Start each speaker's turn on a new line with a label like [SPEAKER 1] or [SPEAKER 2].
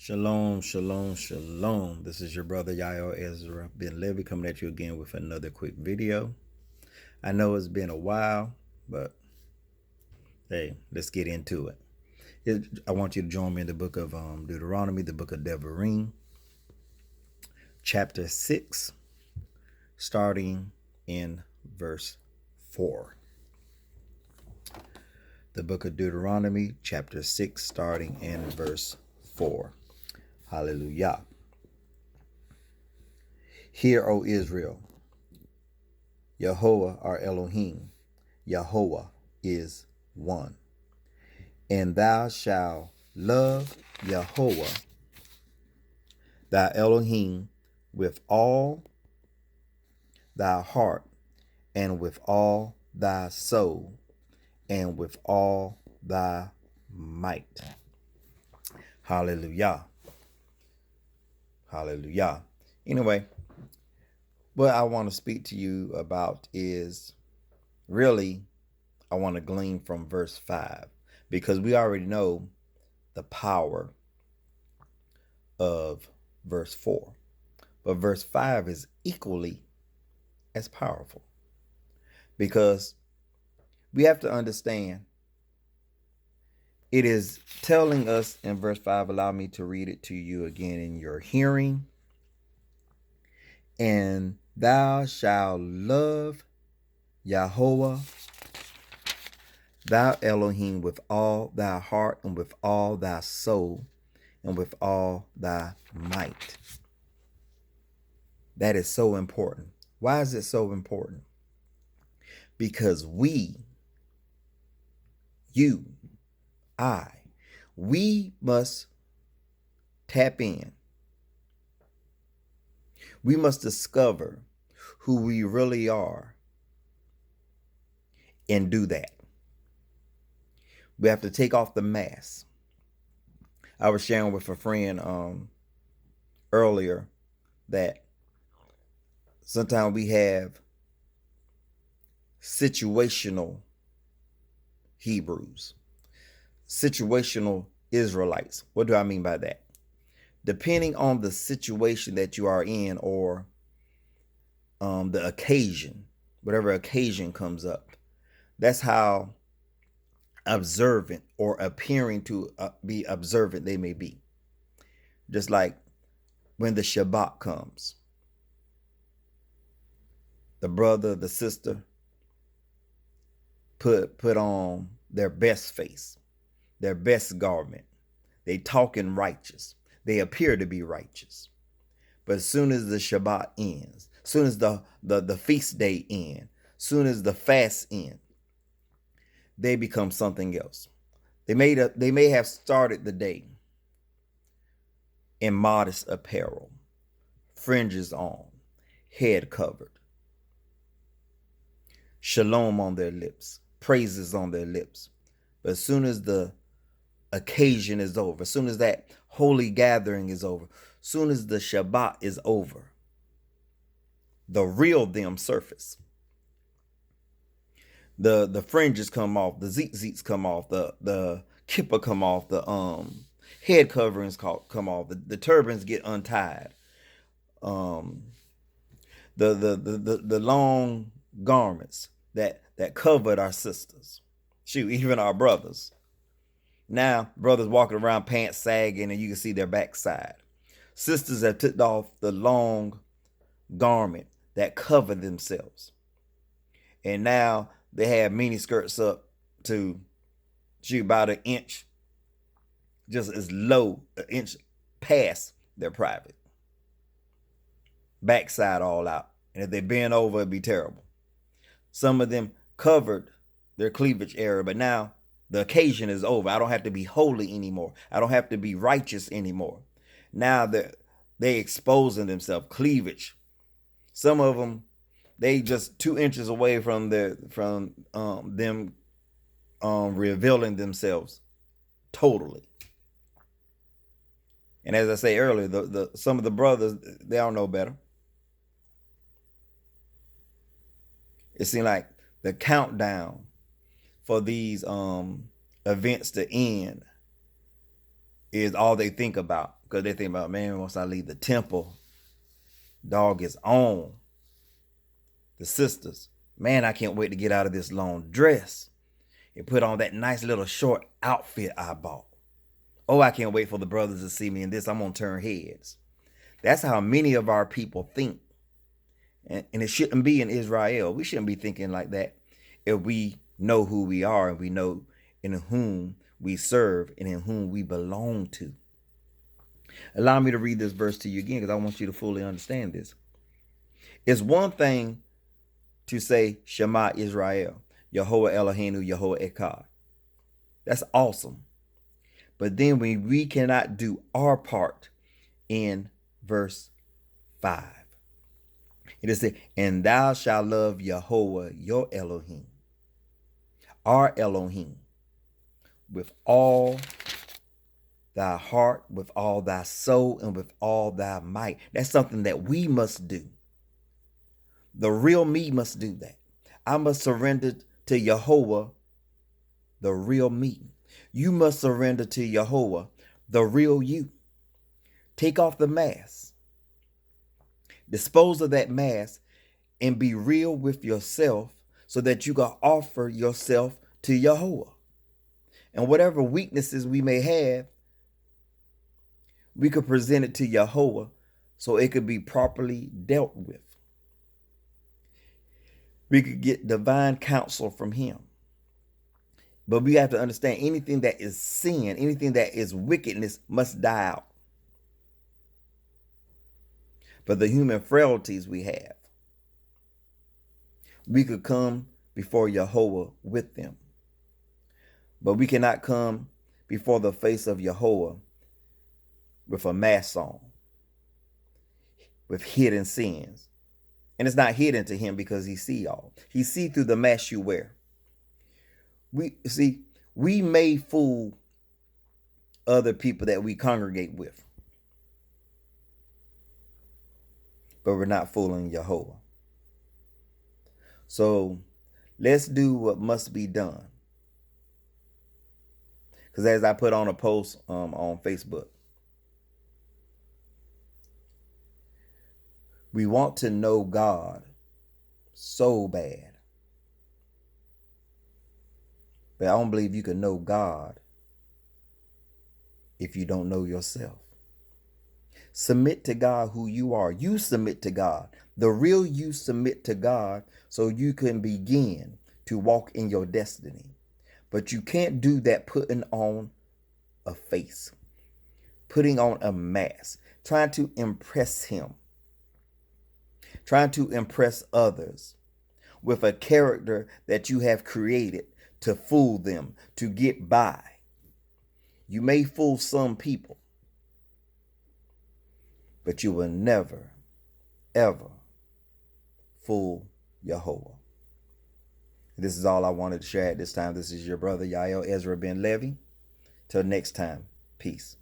[SPEAKER 1] Shalom, shalom, shalom. This is your brother Yahweh Ezra Ben Levy coming at you again with another quick video. I know it's been a while, but hey, let's get into it. I want you to join me in the book of Deuteronomy, the book of Devarim, chapter 6, starting in verse 4. The book of Deuteronomy, chapter 6, starting in verse 4. Hallelujah. Hear, O Israel, Yehova our Elohim, Yahweh is one. And thou shalt love Yehova thy Elohim with all thy heart, and with all thy soul, and with all thy might. Hallelujah. Hallelujah. Anyway, what I want to speak to you about is really, I want to glean from verse 5, because we already know the power of verse 4. But verse 5 is equally as powerful, because we have to understand it is telling us in verse 5, allow me to read it to you again in your hearing. And thou shalt love Yahweh thou Elohim with all thy heart, and with all thy soul, and with all thy might. That is so important. Why is it so important? Because we must tap in. We must discover who we really are and do that. We have to take off the mask. I was sharing with a friend earlier that sometimes we have situational Hebrews, situational Israelites. What do I mean by that? Depending on the situation that you are in, or the occasion, whatever occasion comes up, that's how observant or appearing to be observant they may be. Just like when the Shabbat comes, the brother, the sister put on their best face, their best garment. They talking righteous. They appear to be righteous. But as soon as the Shabbat ends, as soon as the feast day ends, as soon as the fast ends, they become something else. They may have started the day in modest apparel, fringes on, head covered, shalom on their lips, praises on their lips. But as soon as the occasion is over, as soon as that holy gathering is over, as soon as the Shabbat is over, the real them surface. The fringes come off, the tzitzits come off, the kippah come off, the head coverings come off, the turbans get untied, the long garments that covered our sisters, shoot, even our brothers. Now brothers walking around pants sagging and you can see their backside. Sisters have took off the long garment that covered themselves, and now they have mini skirts up to shoot about an inch, just as low, an inch past their private. Backside all out. And if they bend over, it'd be terrible. Some of them covered their cleavage area, but now the occasion is over. I don't have to be holy anymore. I don't have to be righteous anymore. Now they exposing themselves, cleavage. Some of them, they just 2 inches away from them revealing themselves totally. And as I say earlier, some of the brothers, they don't know better. It seemed like the countdown for these events to end is all they think about. Because they think about, man, once I leave the temple, dog is on. The sisters, man, I can't wait to get out of this long dress and put on that nice little short outfit I bought. Oh, I can't wait for the brothers to see me in this. I'm going to turn heads. That's how many of our people think. And it shouldn't be in Israel. We shouldn't be thinking like that if we know who we are and we know in whom we serve and in whom we belong to. Allow me to read this verse to you again because I want you to fully understand this. It's one thing to say Shema Israel, Yahweh Eloheinu, Yahweh Echad. That's awesome. But then when we cannot do our part in verse 5, it is said, and thou shalt love Yahweh your Elohim, our Elohim, with all thy heart, with all thy soul, and with all thy might. That's something that we must do. The real me must do that. I must surrender to Yahweh, the real me. You must surrender to Yahweh, the real you. Take off the mask. Dispose of that mask and be real with yourself so that you can offer yourself to Yahweh. And whatever weaknesses we may have, we could present it to Yahweh so it could be properly dealt with. We could get divine counsel from him. But we have to understand anything that is sin, anything that is wickedness must die out. But the human frailties we have, we could come before Yahweh with them. But we cannot come before the face of Yahweh with a mask on, with hidden sins. And it's not hidden to him because he see all. He see through the mask you wear. We may fool other people that we congregate with, but we're not fooling Yahweh. So let's do what must be done. Because as I put on a post on Facebook, we want to know God so bad. But I don't believe you can know God if you don't know yourself. Submit to God who you are. You submit to God. The real you submit to God so you can begin to walk in your destiny. But you can't do that putting on a face, putting on a mask, trying to impress him, trying to impress others with a character that you have created to fool them, to get by. You may fool some people, but you will never, ever fool Yahweh. This is all I wanted to share at this time. This is your brother, Yael Ezra Ben Levy. Till next time, peace.